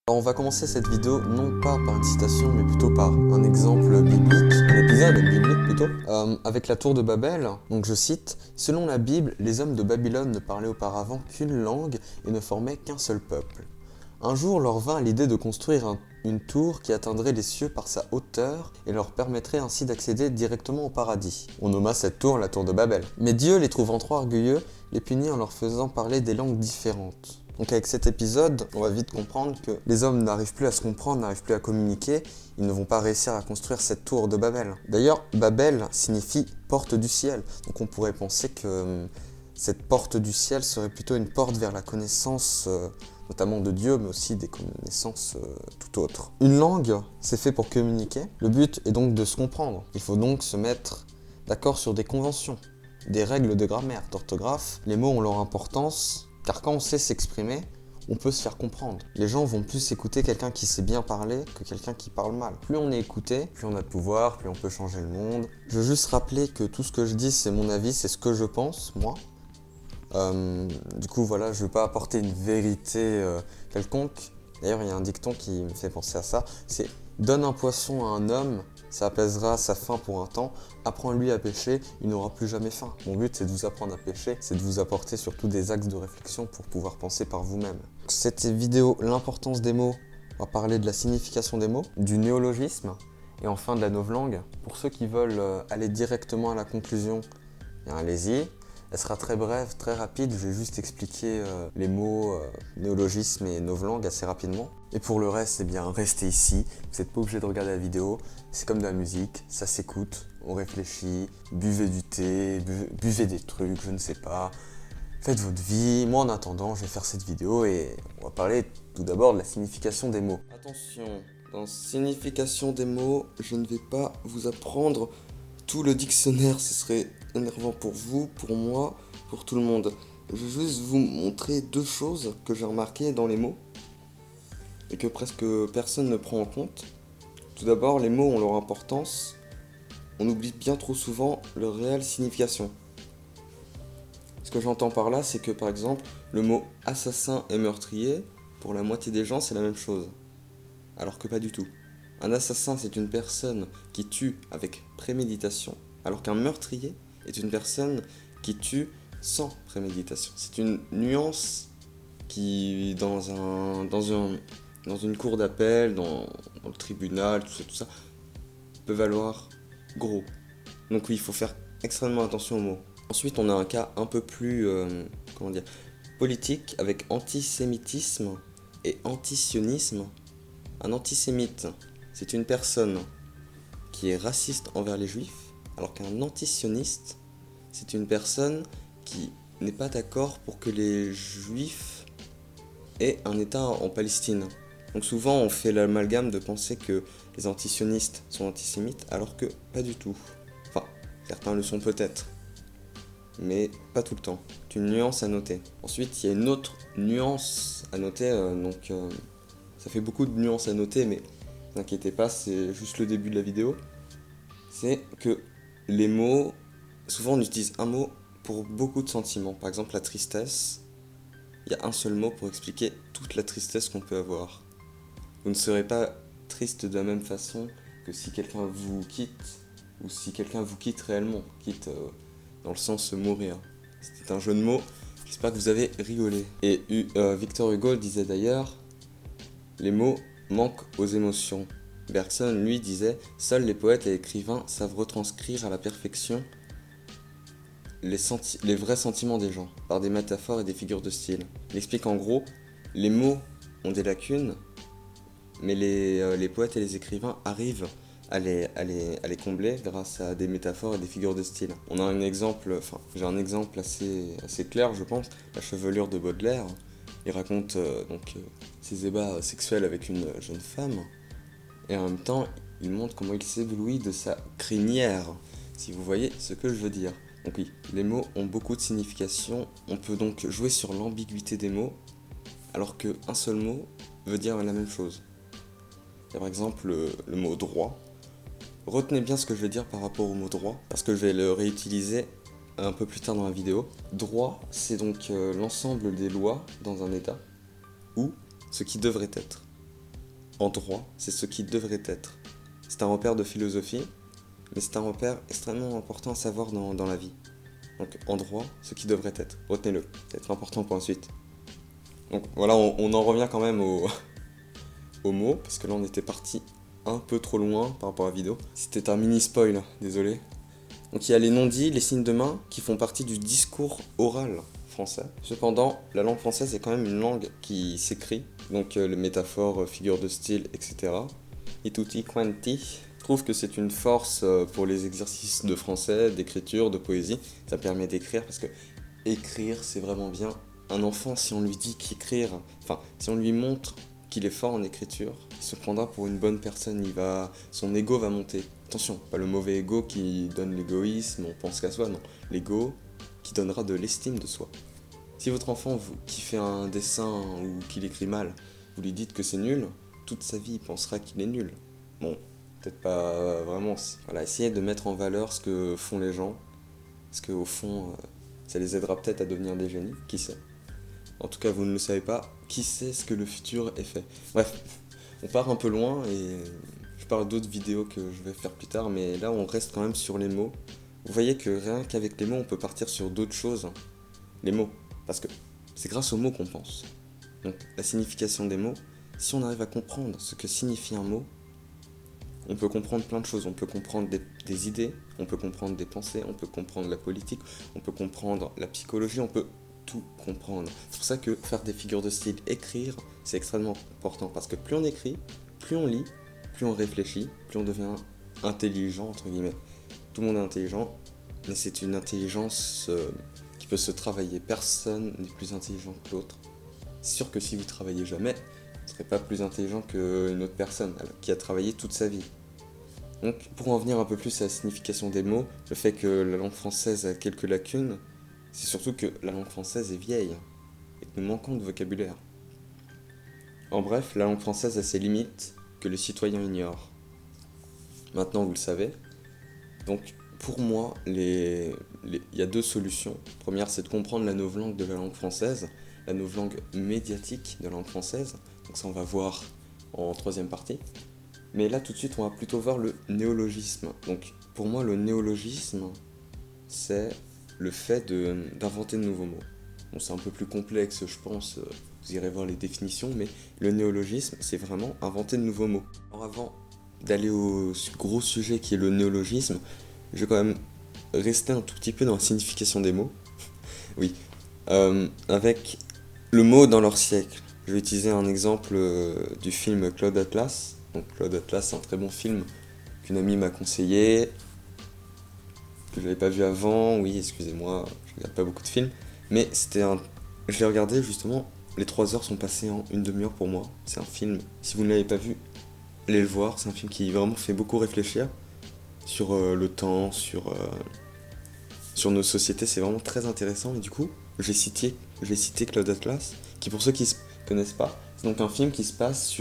Alors on va commencer cette vidéo non pas par une citation mais plutôt par un exemple biblique, un épisode biblique plutôt, avec la tour de Babel. Donc je cite: selon la Bible, les hommes de Babylone ne parlaient auparavant qu'une langue et ne formaient qu'un seul peuple. Un jour leur vint l'idée de construire une tour qui atteindrait les cieux par sa hauteur et leur permettrait ainsi d'accéder directement au paradis. On nomma cette tour la tour de Babel. Mais Dieu, les trouvant trop orgueilleux, les punit en leur faisant parler des langues différentes. Donc avec cet épisode, on va vite comprendre que les hommes n'arrivent plus à se comprendre, n'arrivent plus à communiquer, ils ne vont pas réussir à construire cette tour de Babel. D'ailleurs, Babel signifie porte du ciel, donc on pourrait penser que cette porte du ciel serait plutôt une porte vers la connaissance, notamment de Dieu, mais aussi des connaissances tout autres. Une langue, c'est fait pour communiquer, le but est donc de se comprendre. Il faut donc se mettre d'accord sur des conventions, des règles de grammaire, d'orthographe. Les mots ont leur importance, car quand on sait s'exprimer, on peut se faire comprendre. Les gens vont plus écouter quelqu'un qui sait bien parler que quelqu'un qui parle mal. Plus on est écouté, plus on a de pouvoir, plus on peut changer le monde. Je veux juste rappeler que tout ce que je dis, c'est mon avis, c'est ce que je pense, moi. Du coup, voilà, je ne veux pas apporter une vérité quelconque. D'ailleurs, il y a un dicton qui me fait penser à ça, c'est « donne un poisson à un homme, ça apaisera sa faim pour un temps, apprends-lui à pêcher, il n'aura plus jamais faim. » Mon but, c'est de vous apprendre à pêcher, c'est de vous apporter surtout des axes de réflexion pour pouvoir penser par vous-même. Cette vidéo, l'importance des mots, on va parler de la signification des mots, du néologisme, et enfin de la novlangue. Pour ceux qui veulent aller directement à la conclusion, allez-y. Elle sera très brève, très rapide, je vais juste expliquer les mots néologisme et novlangue assez rapidement. Et pour le reste, eh bien, restez ici, vous n'êtes pas obligé de regarder la vidéo, c'est comme de la musique, ça s'écoute, on réfléchit, buvez du thé, buvez des trucs, je ne sais pas, faites votre vie. Moi en attendant, je vais faire cette vidéo et on va parler tout d'abord de la signification des mots. Attention, dans signification des mots, je ne vais pas vous apprendre tout le dictionnaire, ce serait énervant pour vous, pour moi, pour tout le monde. Je vais juste vous montrer deux choses que j'ai remarquées dans les mots et que presque personne ne prend en compte. Tout d'abord, les mots ont leur importance. On oublie bien trop souvent leur réelle signification. Ce que j'entends par là, c'est que par exemple, le mot assassin et meurtrier, pour la moitié des gens, c'est la même chose. Alors que pas du tout. Un assassin, c'est une personne qui tue avec préméditation, alors qu'un meurtrier est une personne qui tue sans préméditation. C'est une nuance qui, dans une cour d'appel, dans le tribunal, tout ça, peut valoir gros. Donc oui, il faut faire extrêmement attention aux mots. Ensuite, on a un cas un peu plus, politique, avec antisémitisme et antisionisme. Un antisémite, c'est une personne qui est raciste envers les juifs, alors qu'un antisioniste, c'est une personne qui n'est pas d'accord pour que les juifs aient un État en Palestine. Donc souvent on fait l'amalgame de penser que les antisionistes sont antisémites, alors que pas du tout. Enfin, certains le sont peut-être, mais pas tout le temps. C'est une nuance à noter. Ensuite, il y a une autre nuance à noter, ça fait beaucoup de nuances à noter, mais ne vous inquiétez pas, c'est juste le début de la vidéo. C'est que les mots, souvent on utilise un mot pour beaucoup de sentiments. Par exemple, la tristesse, il y a un seul mot pour expliquer toute la tristesse qu'on peut avoir. Vous ne serez pas triste de la même façon que si quelqu'un vous quitte, ou si quelqu'un vous quitte réellement, quitte dans le sens mourir. C'était un jeu de mots, j'espère que vous avez rigolé. Et Victor Hugo disait d'ailleurs, les mots manquent aux émotions. Bergson, lui, disait « Seuls les poètes et écrivains savent retranscrire à la perfection les vrais sentiments des gens, par des métaphores et des figures de style. » Il explique en gros, les mots ont des lacunes, mais les poètes et les écrivains arrivent à les combler grâce à des métaphores et des figures de style. On a un exemple, j'ai un exemple assez clair, je pense, la chevelure de Baudelaire. Il raconte ses ébats sexuels avec une jeune femme, et en même temps, il montre comment il s'éblouit de sa crinière, si vous voyez ce que je veux dire. Donc oui, les mots ont beaucoup de signification, on peut donc jouer sur l'ambiguïté des mots, alors qu'un seul mot veut dire la même chose. Il y a par exemple le mot droit. Retenez bien ce que je vais dire par rapport au mot droit, parce que je vais le réutiliser un peu plus tard dans la vidéo. Droit, c'est donc l'ensemble des lois dans un état, ou ce qui devrait être. en droit, c'est ce qui devrait être. C'est un repère de philosophie, mais c'est un repère extrêmement important à savoir dans la vie. Donc en droit, ce qui devrait être. Retenez-le, c'est important pour ensuite. Donc voilà, on en revient quand même aux mots, parce que là on était parti un peu trop loin par rapport à la vidéo. C'était un mini spoil, désolé. Donc il y a les non-dits, les signes de main qui font partie du discours oral français. Cependant, la langue française est quand même une langue qui s'écrit, donc les métaphores, figures de style, etc. Et tutti quanti. Je trouve que c'est une force pour les exercices de français, d'écriture, de poésie. Ça permet d'écrire parce que écrire c'est vraiment bien. Un enfant, si on lui dit qu'écrire, enfin, si on lui montre qu'il est fort en écriture, il se prendra pour une bonne personne, son ego va monter. Attention, pas le mauvais ego qui donne l'égoïsme, on pense qu'à soi, non. L'ego qui donnera de l'estime de soi. Si votre enfant qui fait un dessin ou qu'il écrit mal, vous lui dites que c'est nul, toute sa vie il pensera qu'il est nul. Bon, peut-être pas vraiment. Voilà, essayez de mettre en valeur ce que font les gens, parce qu'au fond, ça les aidera peut-être à devenir des génies, qui sait. En tout cas, vous ne le savez pas, qui sait ce que le futur est fait. Bref, on part un peu loin et je parle d'autres vidéos que je vais faire plus tard, mais là on reste quand même sur les mots. Vous voyez que rien qu'avec les mots, on peut partir sur d'autres choses. Les mots, parce que c'est grâce aux mots qu'on pense. Donc la signification des mots, si on arrive à comprendre ce que signifie un mot, on peut comprendre plein de choses. On peut comprendre des idées, on peut comprendre des pensées, on peut comprendre la politique, on peut comprendre la psychologie, on peut tout comprendre. C'est pour ça que faire des figures de style, écrire, c'est extrêmement important. Parce que plus on écrit, plus on lit, plus on réfléchit, plus on devient intelligent, entre guillemets. Tout le monde est intelligent, mais c'est une intelligence qui peut se travailler. Personne n'est plus intelligent que l'autre. C'est sûr que si vous travaillez jamais, vous ne serez pas plus intelligent qu'une autre personne qui a travaillé toute sa vie. Donc, pour en venir un peu plus à la signification des mots, le fait que la langue française a quelques lacunes, c'est surtout que la langue française est vieille et que nous manquons de vocabulaire. En bref, la langue française a ses limites que le citoyen ignore. Maintenant, vous le savez. Donc, pour moi, il y a deux solutions. La première, c'est de comprendre la novlangue de la langue française, la novlangue médiatique de la langue française. Donc ça, on va voir en troisième partie. Mais là, tout de suite, on va plutôt voir le néologisme. Donc, pour moi, le néologisme, c'est le fait d'inventer de nouveaux mots. Bon, c'est un peu plus complexe, je pense, vous irez voir les définitions, mais le néologisme, c'est vraiment inventer de nouveaux mots. Alors avant d'aller au gros sujet qui est le néologisme, je vais quand même rester un tout petit peu dans la signification des mots. Oui, avec le mot dans leur siècle. Je vais utiliser un exemple du film Cloud Atlas. Donc Cloud Atlas, c'est un très bon film qu'une amie m'a conseillé, que je n'avais pas vu avant. Oui, excusez-moi, je regarde pas beaucoup de films. Mais je l'ai regardé justement, les 3 heures sont passées en une demi-heure pour moi. C'est un film, si vous ne l'avez pas vu, allez le voir. C'est un film qui vraiment fait beaucoup réfléchir sur le temps, sur nos sociétés. C'est vraiment très intéressant. Et du coup, j'ai cité Cloud Atlas, qui pour ceux qui ne connaissent pas, c'est donc un film qui se passe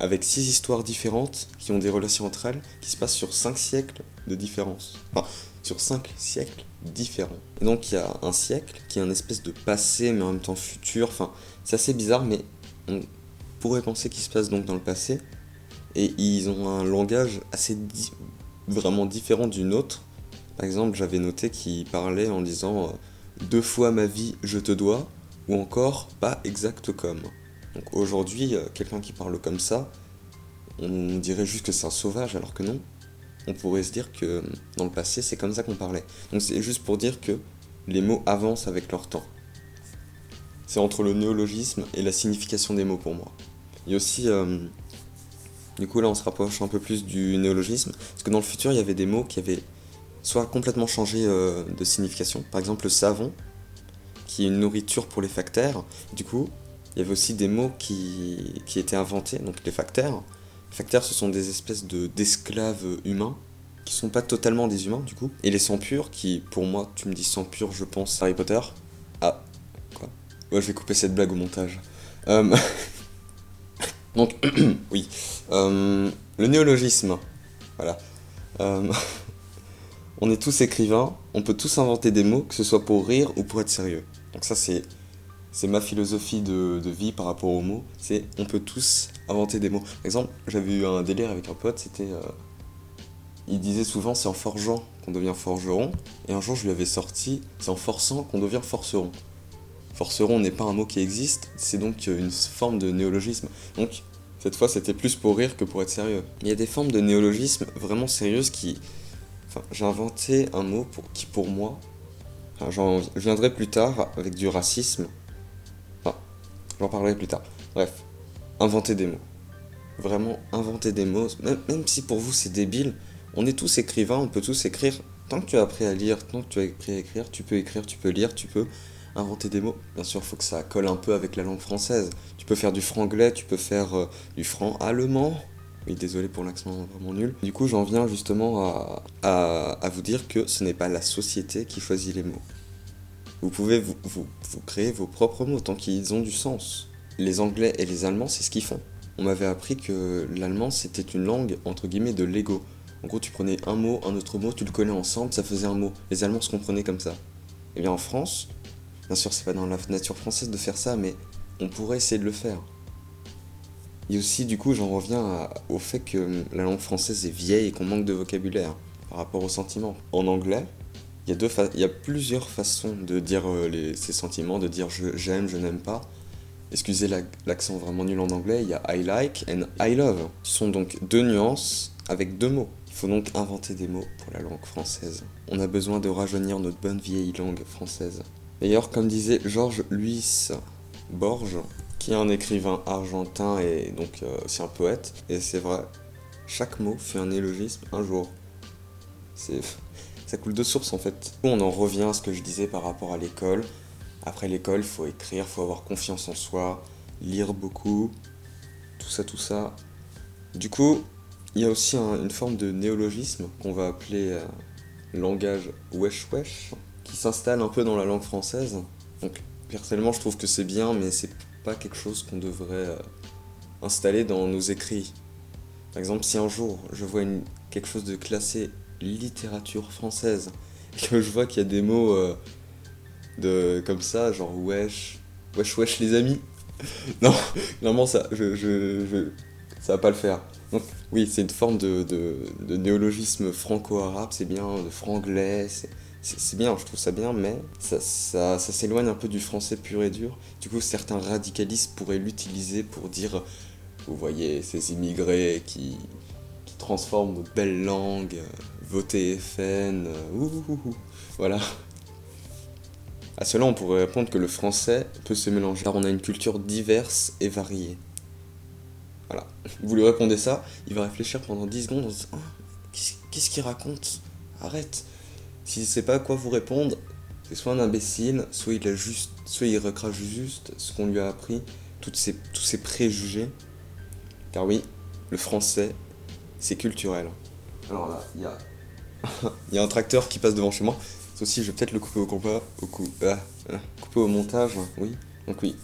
avec 6 histoires différentes qui ont des relations entre elles, qui se passent sur 5 siècles de différence. Enfin, sur 5 siècles différents. Et donc il y a un siècle qui est un espèce de passé, mais en même temps futur. Enfin, c'est assez bizarre, mais on pourrait penser qu'il se passe donc dans le passé. Et ils ont un langage assez vraiment différent du nôtre. Par exemple, j'avais noté qu'ils parlaient en disant 2 fois ma vie, je te dois, ou encore pas exact comme. Donc aujourd'hui, quelqu'un qui parle comme ça, on dirait juste que c'est un sauvage, alors que non. On pourrait se dire que dans le passé, c'est comme ça qu'on parlait. Donc c'est juste pour dire que les mots avancent avec leur temps. C'est entre le néologisme et la signification des mots pour moi. Il y a aussi, du coup là on se rapproche un peu plus du néologisme, parce que dans le futur il y avait des mots qui avaient soit complètement changé de signification. Par exemple le savon, qui est une nourriture pour les facteurs. Du coup, il y avait aussi des mots qui étaient inventés, donc les facteurs. Les facteurs, ce sont des espèces d'esclaves humains, qui sont pas totalement des humains, du coup. Et les sangs purs, qui, pour moi, tu me dis sang pur, je pense Harry Potter. Ah, quoi ? Ouais, je vais couper cette blague au montage. Donc, oui. Le néologisme. Voilà. On est tous écrivains, on peut tous inventer des mots, que ce soit pour rire ou pour être sérieux. Donc ça, c'est C'est ma philosophie de vie par rapport aux mots. C'est on peut tous inventer des mots. Par exemple, j'avais eu un délire avec un pote, c'était... il disait souvent c'est en forgeant qu'on devient forgeron. Et un jour je lui avais sorti c'est en forçant qu'on devient forceron. Forceron n'est pas un mot qui existe, c'est donc une forme de néologisme. Donc cette fois c'était plus pour rire que pour être sérieux. Il y a des formes de néologisme vraiment sérieuses qui... Enfin, j'ai inventé un mot qui pour moi... Enfin, je viendrai plus tard avec du racisme. Enfin, j'en parlerai plus tard. Bref, inventer des mots. Vraiment inventer des mots, même si pour vous c'est débile, on est tous écrivains, on peut tous écrire. Tant que tu as appris à lire, tant que tu as appris à écrire, tu peux lire, tu peux inventer des mots. Bien sûr, il faut que ça colle un peu avec la langue française. Tu peux faire du franglais, tu peux faire du franc-allemand. Oui, désolé pour l'accent vraiment nul. Du coup, j'en viens justement à vous dire que ce n'est pas la société qui choisit les mots. Vous pouvez vous créer vos propres mots tant qu'ils ont du sens. Les Anglais et les Allemands, c'est ce qu'ils font. On m'avait appris que l'allemand, c'était une langue, entre guillemets, de Lego. En gros, tu prenais un mot, un autre mot, tu le collais ensemble, ça faisait un mot. Les Allemands se comprenaient comme ça. Et bien en France, bien sûr, c'est pas dans la nature française de faire ça, mais on pourrait essayer de le faire. Et aussi, du coup, j'en reviens au fait que la langue française est vieille et qu'on manque de vocabulaire par rapport aux sentiments. En anglais, il y a plusieurs façons de dire ces sentiments, de dire j'aime, je n'aime pas. Excusez l'accent vraiment nul en anglais, il y a I like and I love. Ce sont donc deux nuances avec deux mots. Il faut donc inventer des mots pour la langue française. On a besoin de rajeunir notre bonne vieille langue française. D'ailleurs, comme disait Georges Luis Borges, qui est un écrivain argentin et donc aussi un poète, et c'est vrai, chaque mot fait un néologisme un jour. Ça coule de source en fait. On en revient à ce que je disais par rapport à l'école. Après l'école, faut écrire, faut avoir confiance en soi, lire beaucoup, tout ça. Du coup, il y a aussi une forme de néologisme qu'on va appeler langage wesh, qui s'installe un peu dans la langue française. Donc, personnellement, je trouve que c'est bien, mais c'est pas quelque chose qu'on devrait installer dans nos écrits. Par exemple, si un jour je vois quelque chose de classé littérature française, et que je vois qu'il y a des mots comme ça, genre wesh les amis. Non, clairement ça va pas le faire. Donc oui, c'est une forme de néologisme franco-arabe, c'est bien, de franglais, c'est bien, je trouve ça bien, mais ça s'éloigne un peu du français pur et dur. Du coup, certains radicalistes pourraient l'utiliser pour dire, vous voyez, ces immigrés qui transforment notre belle langue, votez FN, voilà. À cela, on pourrait répondre que le français peut se mélanger car on a une culture diverse et variée. Voilà. Vous lui répondez ça, il va réfléchir pendant 10 secondes en se disant qu'est-ce qu'il raconte? Arrête. S'il ne sait pas à quoi vous répondre, c'est soit un imbécile, soit il recrache juste ce qu'on lui a appris, tous ces préjugés. Car oui, le français, c'est culturel. Alors là, il y a un tracteur qui passe devant chez moi. Ça aussi, je vais peut-être le couper couper au montage, oui. Donc oui.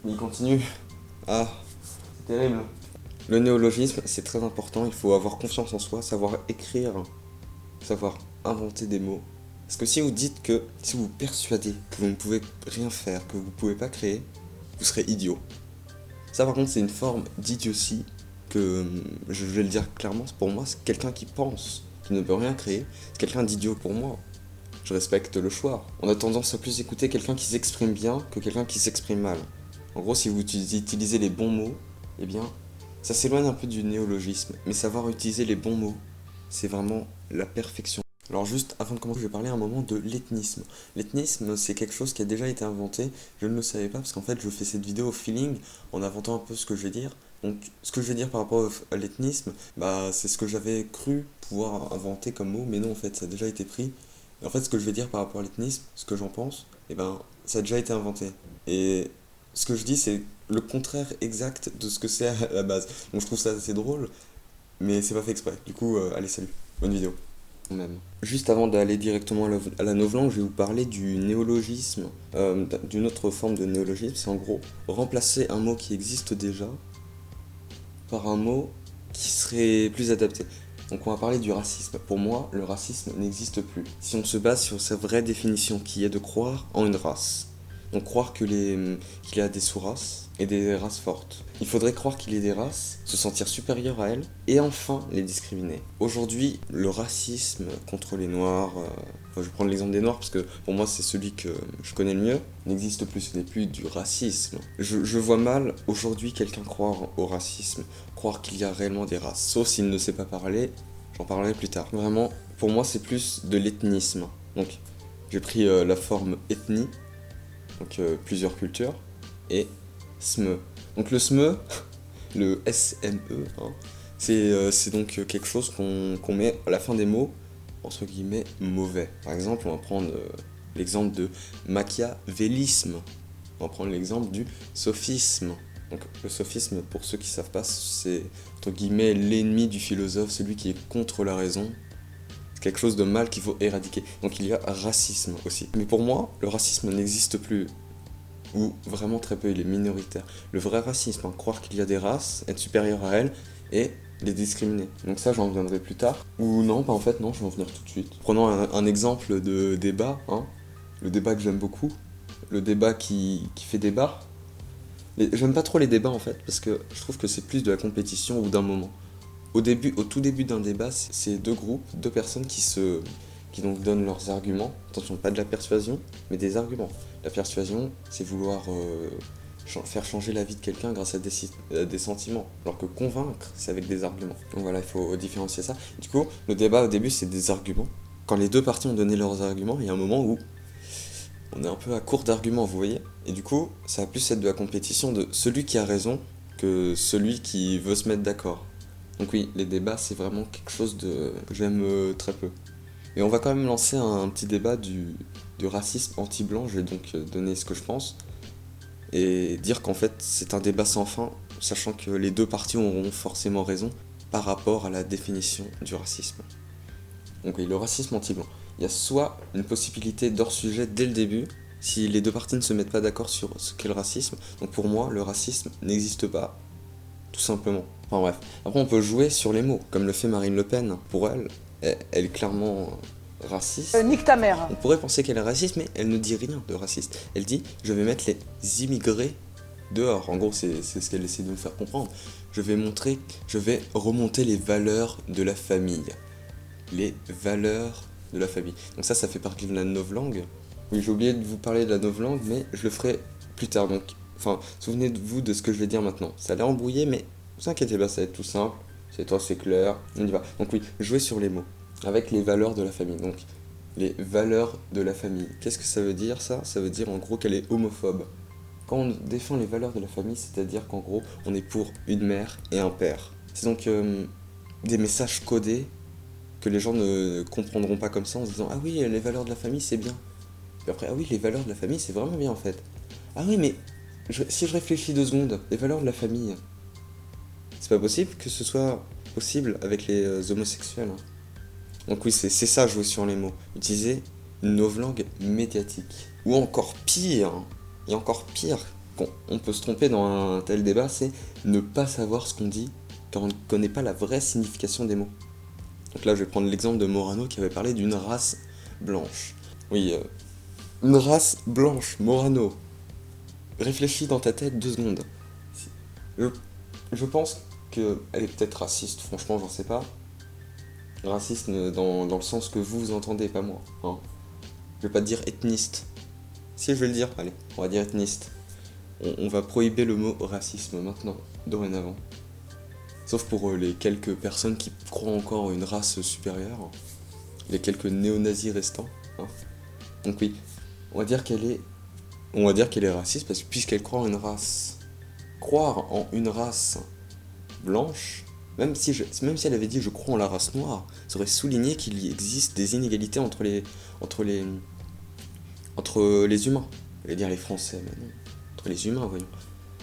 Il continue. Ah, c'est terrible. Le néologisme, c'est très important. Il faut avoir confiance en soi, savoir écrire, savoir inventer des mots. Parce que si vous persuadez que vous ne pouvez rien faire, que vous ne pouvez pas créer, vous serez idiot. Ça, par contre, c'est une forme d'idiotie que, je vais le dire clairement, pour moi, c'est quelqu'un qui pense, qui ne peut rien créer. C'est quelqu'un d'idiot pour moi. Je respecte le choix. On a tendance à plus écouter quelqu'un qui s'exprime bien que quelqu'un qui s'exprime mal. En gros, si vous utilisez les bons mots, eh bien, ça s'éloigne un peu du néologisme. Mais savoir utiliser les bons mots, c'est vraiment la perfection. Alors juste, avant de commencer, je vais parler un moment de l'ethnisme. L'ethnisme, c'est quelque chose qui a déjà été inventé. Je ne le savais pas parce qu'en fait, je fais cette vidéo au feeling, en inventant un peu ce que je vais dire. Donc, ce que je vais dire par rapport à l'ethnisme, c'est ce que j'avais cru pouvoir inventer comme mot, mais non, en fait, ça a déjà été pris. Et en fait, ce que je vais dire par rapport à l'ethnisme, ce que j'en pense, ça a déjà été inventé. Et ce que je dis, c'est le contraire exact de ce que c'est à la base. Donc je trouve ça assez drôle, mais c'est pas fait exprès. Du coup, allez, salut, bonne vidéo. Même. Juste avant d'aller directement à la novlangue, je vais vous parler du néologisme, d'une autre forme de néologisme. C'est en gros remplacer un mot qui existe déjà par un mot qui serait plus adapté. Donc on va parler du racisme. Pour moi, le racisme n'existe plus. Si on se base sur sa vraie définition, qui est de croire en une race. Donc croire qu'il y a des sous-races et des races fortes. Il faudrait croire qu'il y a des races, se sentir supérieur à elles, et enfin les discriminer. Aujourd'hui, le racisme contre les Noirs, je vais prendre l'exemple des Noirs parce que pour moi c'est celui que je connais le mieux, n'existe plus, ce n'est plus du racisme. Je vois mal aujourd'hui quelqu'un croire au racisme, croire qu'il y a réellement des races, sauf s'il ne sait pas parler, j'en parlerai plus tard. Vraiment, pour moi c'est plus de l'ethnisme. Donc j'ai pris la forme ethnie, donc plusieurs cultures, et SME. Donc le SME, le SME, hein, c'est donc quelque chose qu'on met à la fin des mots, entre guillemets, mauvais. Par exemple, on va prendre l'exemple de machiavélisme. On va prendre l'exemple du sophisme. Donc le sophisme, pour ceux qui ne savent pas, c'est entre guillemets l'ennemi du philosophe, celui qui est contre la raison. C'est quelque chose de mal qu'il faut éradiquer. Donc il y a racisme aussi. Mais pour moi, le racisme n'existe plus. Ou vraiment très peu, il est minoritaire. Le vrai racisme, hein, croire qu'il y a des races, être supérieur à elles et les discriminer. Donc ça, j'en reviendrai plus tard. Ou non, en fait, non, je vais en venir tout de suite. Prenons un exemple de débat, hein. Le débat que j'aime beaucoup, le débat qui fait débat. J'aime pas trop les débats en fait, parce que je trouve que c'est plus de la compétition ou d'un moment. Au tout début d'un débat, c'est deux groupes, deux personnes qui donc donnent leurs arguments. Attention, pas de la persuasion, mais des arguments. La persuasion, c'est vouloir faire changer la vie de quelqu'un grâce à des sentiments, alors que convaincre, c'est avec des arguments. Donc voilà, il faut différencier ça. Du coup, le débat au début, c'est des arguments. Quand les deux parties ont donné leurs arguments, il y a un moment où on est un peu à court d'arguments, vous voyez. Et du coup, ça va plus être de la compétition de celui qui a raison que celui qui veut se mettre d'accord. Donc oui, les débats, c'est vraiment quelque chose que j'aime très peu. Et on va quand même lancer un petit débat du racisme anti-blanc. Je vais donc donner ce que je pense. Et dire qu'en fait, c'est un débat sans fin, sachant que les deux parties auront forcément raison par rapport à la définition du racisme. Donc oui, le racisme anti-blanc. Il y a soit une possibilité d'hors-sujet dès le début, si les deux parties ne se mettent pas d'accord sur ce qu'est le racisme. Donc pour moi, le racisme n'existe pas, tout simplement. Enfin bref. Après, on peut jouer sur les mots, comme le fait Marine Le Pen. Pour elle, elle est clairement raciste. Nique ta mère. On pourrait penser qu'elle est raciste, mais elle ne dit rien de raciste. Elle dit « je vais mettre les immigrés dehors ». En gros, c'est ce qu'elle essaie de nous faire comprendre. Je vais remonter les valeurs de la famille. Les valeurs de la famille. Donc ça fait partie de la novlangue. Oui, j'ai oublié de vous parler de la novlangue, mais je le ferai plus tard. Donc, souvenez-vous de ce que je vais dire maintenant. Ça a l'air embrouillé, mais ne vous inquiétez pas, ça va être tout simple. C'est clair, on y va. Donc oui, jouer sur les mots, avec les valeurs de la famille. Donc, les valeurs de la famille. Qu'est-ce que ça veut dire ça? Ça veut dire en gros qu'elle est homophobe. Quand on défend les valeurs de la famille, c'est-à-dire qu'en gros, on est pour une mère et un père. C'est donc des messages codés que les gens ne comprendront pas comme ça en se disant « Ah oui, les valeurs de la famille, c'est bien. » Puis après « Ah oui, les valeurs de la famille, c'est vraiment bien en fait. » Ah oui, mais si je réfléchis 2 secondes, les valeurs de la famille, c'est pas possible que ce soit possible avec les homosexuels. Hein. Donc oui, c'est ça, jouer sur les mots. Utiliser une novlangue médiatique. Ou encore pire, et encore pire, on peut se tromper dans un tel débat, c'est ne pas savoir ce qu'on dit, car on ne connaît pas la vraie signification des mots. Donc là, je vais prendre l'exemple de Morano qui avait parlé d'une race blanche. Oui, une race blanche, Morano. Réfléchis dans ta tête 2 secondes. Je pense qu'elle est peut-être raciste, franchement, j'en sais pas. Raciste dans le sens que vous entendez, pas moi. Hein. Je vais pas dire ethniste. Si, je vais le dire, allez, on va dire ethniste. On va prohiber le mot racisme maintenant, dorénavant. Sauf pour les quelques personnes qui croient encore à une race supérieure. Les quelques néo-nazis restants. Hein. Donc oui, on va dire qu'elle est raciste parce que puisqu'elle croit en une race. Croire en une race blanche, même si elle avait dit je crois en la race noire, ça aurait souligné qu'il y existe des inégalités entre les humains. Je vais dire les Français, mais non. Entre les humains, voyons.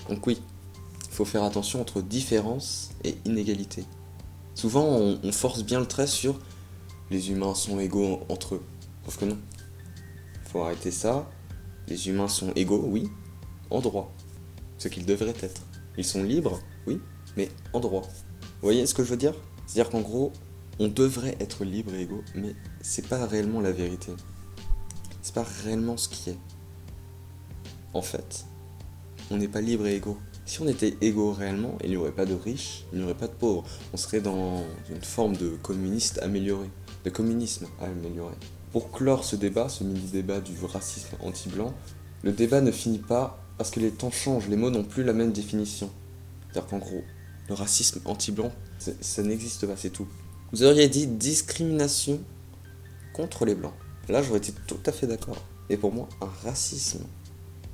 Donc oui, il faut faire attention entre différence et inégalité. Souvent, on force bien le trait sur les humains sont égaux entre eux. Sauf que non. Il faut arrêter ça. Les humains sont égaux, oui, en droit. Ce qu'ils devraient être. Ils sont libres, oui, mais en droit. Vous voyez ce que je veux dire? C'est-à-dire qu'en gros, on devrait être libre et égaux, mais c'est pas réellement la vérité. C'est pas réellement ce qui est. en fait, on n'est pas libre et égaux. Si on était égaux réellement, il n'y aurait pas de riches, il n'y aurait pas de pauvres. On serait dans une forme de communiste amélioré, de communisme amélioré. Pour clore ce débat, ce mini-débat du racisme anti-blanc, le débat ne finit pas parce que les temps changent, les mots n'ont plus la même définition. C'est-à-dire qu'en gros, le racisme anti-blanc, ça n'existe pas, c'est tout. Vous auriez dit discrimination contre les blancs. Là, j'aurais été tout à fait d'accord. Et pour moi, un racisme,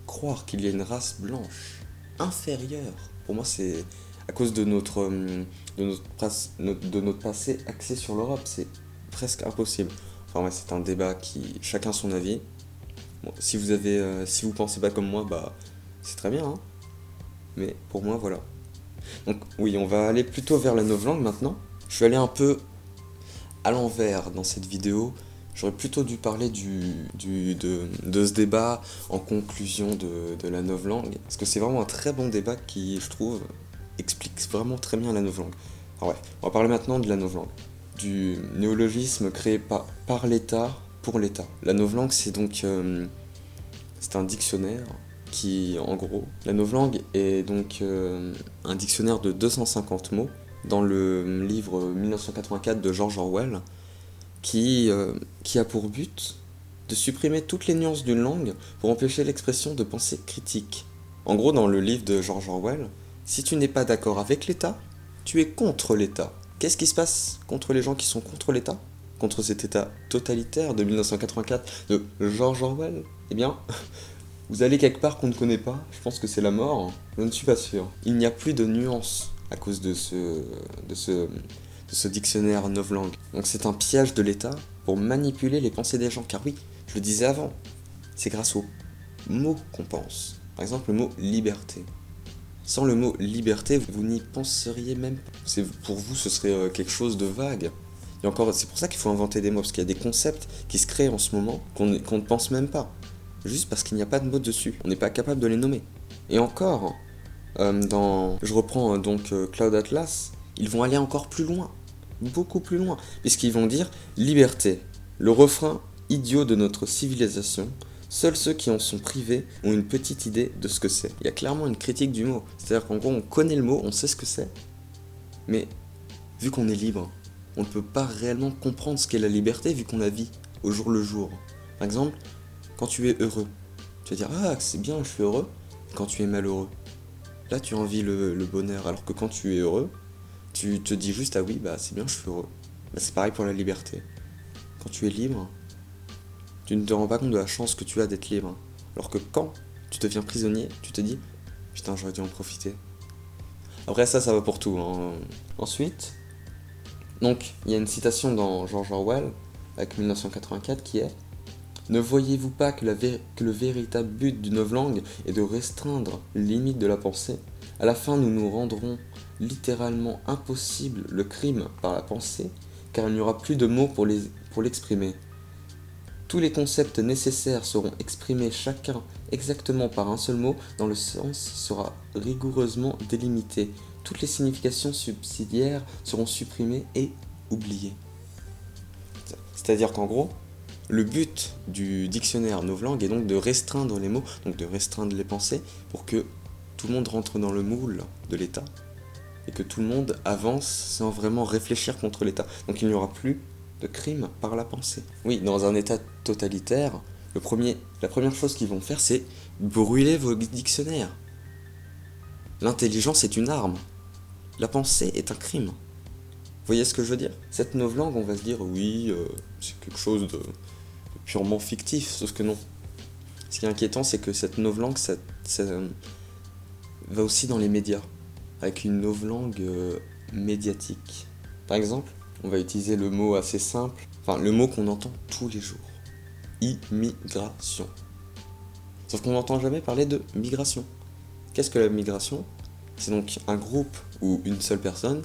croire qu'il y a une race blanche inférieure, pour moi, c'est à cause de notre passé axé sur l'Europe, c'est presque impossible. Enfin ouais, c'est un débat qui, chacun son avis. Bon, si vous pensez pas comme moi, bah c'est très bien, hein. Mais pour moi, voilà. Donc oui, on va aller plutôt vers la novlangue maintenant. Je vais aller un peu à l'envers dans cette vidéo. J'aurais plutôt dû parler de ce débat en conclusion de la novlangue. Parce que c'est vraiment un très bon débat qui, je trouve, explique vraiment très bien la novlangue. Alors ouais, on va parler maintenant de la novlangue. Du néologisme créé par l'État pour l'État. La novlangue, c'est donc c'est un dictionnaire qui, en gros, la novlangue est donc un dictionnaire de 250 mots dans le livre 1984 de George Orwell qui a pour but de supprimer toutes les nuances d'une langue pour empêcher l'expression de pensée critique. En gros, dans le livre de George Orwell, si tu n'es pas d'accord avec l'État, tu es contre l'État. Qu'est-ce qui se passe contre les gens qui sont contre l'État? Contre cet État totalitaire de 1984 de George Orwell? Eh bien, vous allez quelque part qu'on ne connaît pas, je pense que c'est la mort, je ne suis pas sûr. Il n'y a plus de nuances à cause de ce dictionnaire novlangue. Donc c'est un piège de l'État pour manipuler les pensées des gens, car oui, je le disais avant, c'est grâce aux mots qu'on pense. Par exemple, le mot liberté. Sans le mot liberté, vous n'y penseriez même pas. Pour vous, ce serait quelque chose de vague. Et encore, c'est pour ça qu'il faut inventer des mots, parce qu'il y a des concepts qui se créent en ce moment qu'on ne pense même pas. Juste parce qu'il n'y a pas de mots dessus. On n'est pas capable de les nommer. Et encore, je reprends donc Cloud Atlas, ils vont aller encore plus loin. Beaucoup plus loin. Puisqu'ils vont dire liberté. Le refrain idiot de notre civilisation. Seuls ceux qui en sont privés ont une petite idée de ce que c'est. Il y a clairement une critique du mot. C'est-à-dire qu'en gros, on connaît le mot, on sait ce que c'est. Mais vu qu'on est libre, on ne peut pas réellement comprendre ce qu'est la liberté vu qu'on la vit au jour le jour. Par exemple, quand tu es heureux, tu vas dire « Ah, c'est bien, je suis heureux ». Quand tu es malheureux, là tu envies le bonheur. Alors que quand tu es heureux, tu te dis juste « Ah oui, bah c'est bien, je suis heureux ». Bah, c'est pareil pour la liberté. Quand tu es libre, tu ne te rends pas compte de la chance que tu as d'être libre. Alors que quand tu deviens prisonnier, tu te dis « Putain, j'aurais dû en profiter ». Après ça va pour tout, hein. Ensuite, donc, il y a une citation dans George Orwell, avec 1984, qui est « Ne voyez-vous pas que le véritable but d'une novlangue est de restreindre les limites de la pensée? À la fin, nous nous rendrons littéralement impossible le crime par la pensée, car il n'y aura plus de mots pour l'exprimer. Tous les concepts nécessaires seront exprimés chacun exactement par un seul mot, dont le sens sera rigoureusement délimité. Toutes les significations subsidiaires seront supprimées et oubliées. » C'est-à-dire qu'en gros, le but du dictionnaire novlangue est donc de restreindre les mots, donc de restreindre les pensées, pour que tout le monde rentre dans le moule de l'État, et que tout le monde avance sans vraiment réfléchir contre l'État. Donc il n'y aura plus de crime par la pensée. Oui, dans un État totalitaire, la première chose qu'ils vont faire, c'est brûler vos dictionnaires. L'intelligence est une arme. La pensée est un crime. Vous voyez ce que je veux dire? Cette novlangue, on va se dire, oui, c'est quelque chose de purement fictif, sauf que non. Ce qui est inquiétant, c'est que cette novlangue, ça va aussi dans les médias, avec une novlangue médiatique. Par exemple, on va utiliser le mot assez simple, enfin le mot qu'on entend tous les jours. Immigration. Sauf qu'on n'entend jamais parler de migration. Qu'est-ce que la migration? C'est donc un groupe ou une seule personne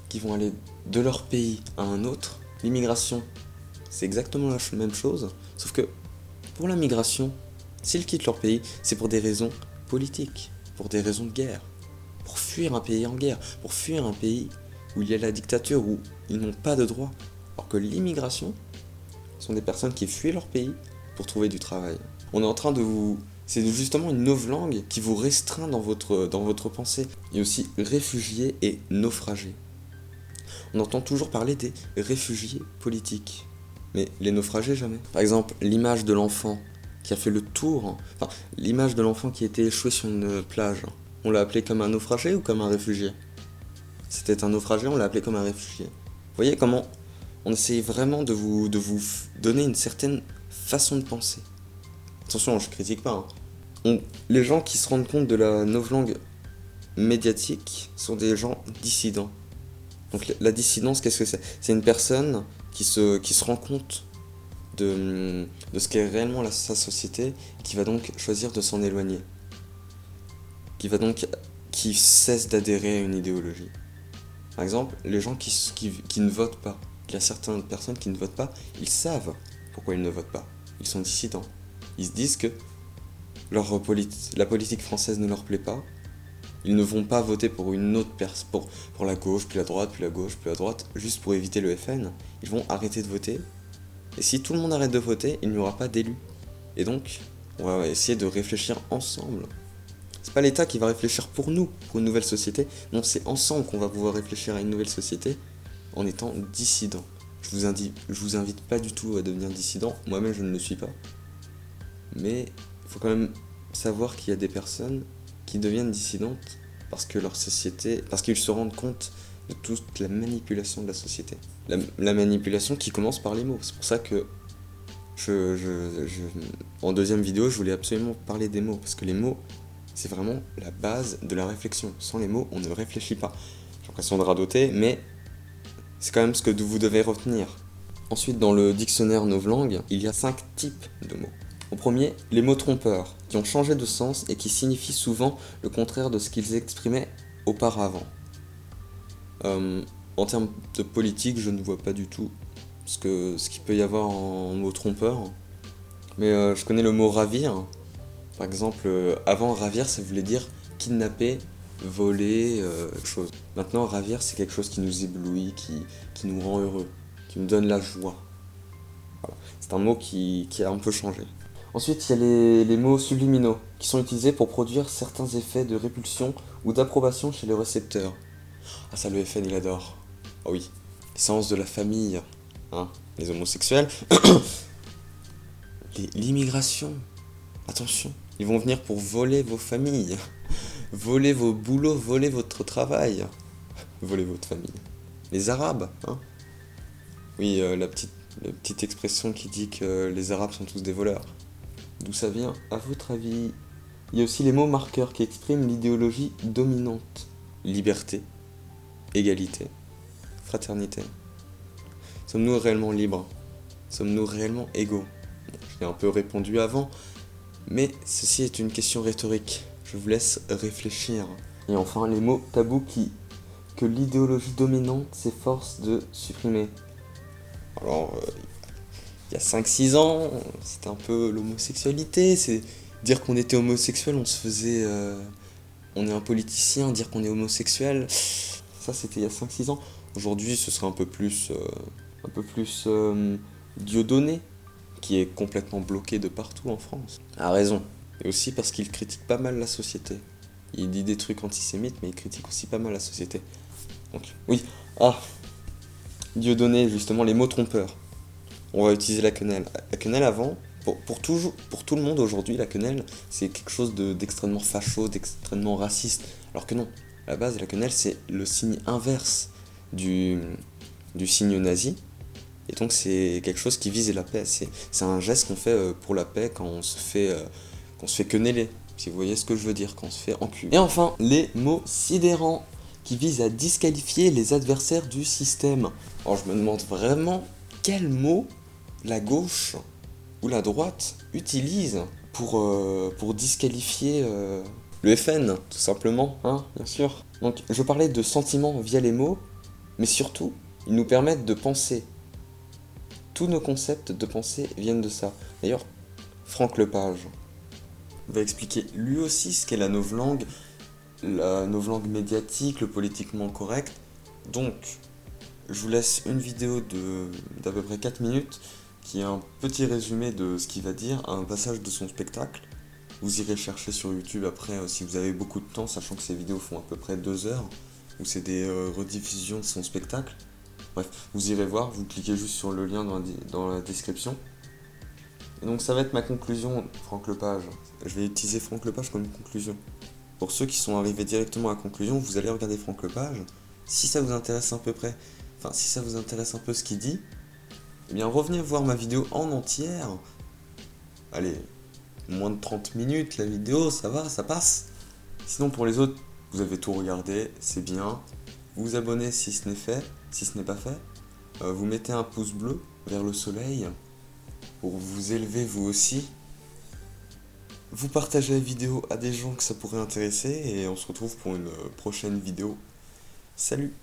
qui vont aller de leur pays à un autre. L'immigration, c'est exactement la même chose, sauf que pour la migration, s'ils quittent leur pays, c'est pour des raisons politiques, pour des raisons de guerre, pour fuir un pays en guerre, pour fuir un pays où il y a la dictature, où ils n'ont pas de droits. Alors que l'immigration sont des personnes qui fuient leur pays pour trouver du travail. On est en train de vous C'est justement une novlangue qui vous restreint dans votre pensée. Il y a aussi réfugiés et naufragés. On entend toujours parler des réfugiés politiques, mais les naufragés jamais. Par exemple, l'image de l'enfant qui a fait le tour, enfin, l'image de l'enfant qui était échoué sur une plage, on l'a appelé comme un naufragé ou comme un réfugié? C'était un naufragé, on l'a appelé comme un réfugié. Vous voyez comment on essaye vraiment de vous donner une certaine façon de penser. Attention, je critique pas. Les gens qui se rendent compte de la novlangue médiatique sont des gens dissidents. Donc la dissidence, qu'est-ce que c'est? C'est une personne qui se rend compte de ce qu'est réellement sa société, qui va donc choisir de s'en éloigner. Qui cesse d'adhérer à une idéologie. Par exemple, les gens qui ne votent pas. Il y a certaines personnes qui ne votent pas, ils savent pourquoi ils ne votent pas. Ils sont dissidents. Ils se disent que la politique française ne leur plaît pas. Ils ne vont pas voter pour une autre personne, pour la gauche, puis la droite, puis la gauche, puis la droite, juste pour éviter le FN. Ils vont arrêter de voter. Et si tout le monde arrête de voter, il n'y aura pas d'élus. Et donc, on va essayer de réfléchir ensemble. C'est pas l'État qui va réfléchir pour nous, pour une nouvelle société. Non, c'est ensemble qu'on va pouvoir réfléchir à une nouvelle société en étant dissident. Je vous invite pas du tout à devenir dissident. Moi-même, je ne le suis pas. Mais il faut quand même savoir qu'il y a des personnes qui deviennent dissidentes parce que parce qu'ils se rendent compte de toute la manipulation de la société. La manipulation qui commence par les mots. C'est pour ça que en deuxième vidéo, je voulais absolument parler des mots, parce que les mots, c'est vraiment la base de la réflexion. Sans les mots, on ne réfléchit pas. J'ai l'impression de radoter, mais c'est quand même ce que vous devez retenir. Ensuite, dans le dictionnaire novlangue, il y a 5 types de mots. En premier, les mots trompeurs, qui ont changé de sens et qui signifient souvent le contraire de ce qu'ils exprimaient auparavant. En termes de politique, je ne vois pas du tout ce qu'il peut y avoir en mots trompeurs. Mais je connais le mot ravir. Par exemple, avant, ravir, ça voulait dire kidnapper, voler, chose. Maintenant, ravir, c'est quelque chose qui nous éblouit, qui nous rend heureux, qui nous donne la joie. Voilà. C'est un mot qui a un peu changé. Ensuite, il y a les mots subliminaux, qui sont utilisés pour produire certains effets de répulsion ou d'approbation chez les récepteurs. Ah ça, le FN, il adore. Ah oui, l'essence de la famille, hein, les homosexuels. L'immigration, attention, ils vont venir pour voler vos familles, voler vos boulots, voler votre travail, voler votre famille. Les Arabes, hein. Oui, la petite expression qui dit que les Arabes sont tous des voleurs. D'où ça vient, à votre avis? Il y a aussi les mots marqueurs qui expriment l'idéologie dominante. Liberté, égalité, fraternité. Sommes-nous réellement libres? Sommes-nous réellement égaux? Je l'ai un peu répondu avant, mais ceci est une question rhétorique. Je vous laisse réfléchir. Et enfin, les mots tabous que l'idéologie dominante s'efforce de supprimer. Alors, il y a 5-6 ans, c'était un peu l'homosexualité. C'est dire qu'on était homosexuel, on se faisait... on est un politicien, dire qu'on est homosexuel, ça c'était il y a 5-6 ans. Aujourd'hui, ce serait un peu plus Dieudonné, qui est complètement bloqué de partout en France. A raison. Et aussi parce qu'il critique pas mal la société. Il dit des trucs antisémites, mais il critique aussi pas mal la société. Donc, oui. Ah, Dieudonné, justement, les mots trompeurs. On va utiliser la quenelle. La quenelle avant, pour tout le monde aujourd'hui, la quenelle, c'est quelque chose d'extrêmement facho, d'extrêmement raciste. Alors que non, à la base, la quenelle, c'est le signe inverse du signe nazi. Et donc c'est quelque chose qui vise la paix. C'est un geste qu'on fait pour la paix quand on se fait queneller. Si vous voyez ce que je veux dire, quand on se fait enculer. Et enfin, les mots sidérants, qui visent à disqualifier les adversaires du système. Alors je me demande vraiment quel mot la gauche ou la droite utilise pour disqualifier le FN, tout simplement, hein, bien sûr. Donc je parlais de sentiments via les mots, mais surtout, ils nous permettent de penser. Tous nos concepts de pensée viennent de ça. D'ailleurs, Franck Lepage va expliquer lui aussi ce qu'est la novlangue médiatique, le politiquement correct. Donc, je vous laisse une vidéo d'à peu près 4 minutes qui est un petit résumé de ce qu'il va dire, un passage de son spectacle. Vous irez chercher sur YouTube après si vous avez beaucoup de temps, sachant que ces vidéos font à peu près 2 heures, où c'est des rediffusions de son spectacle. Bref, vous irez voir, vous cliquez juste sur le lien dans la description. Et donc ça va être ma conclusion, Franck Lepage. Je vais utiliser Franck Lepage comme conclusion. Pour ceux qui sont arrivés directement à la conclusion, vous allez regarder Franck Lepage. Si ça vous intéresse si ça vous intéresse un peu ce qu'il dit, eh bien revenez voir ma vidéo en entière. Allez, moins de 30 minutes la vidéo, ça va, ça passe. Sinon pour les autres, vous avez tout regardé, c'est bien. Vous vous abonnez si ce n'est pas fait. Vous mettez un pouce bleu vers le soleil pour vous élever vous aussi. Vous partagez la vidéo à des gens que ça pourrait intéresser et on se retrouve pour une prochaine vidéo. Salut!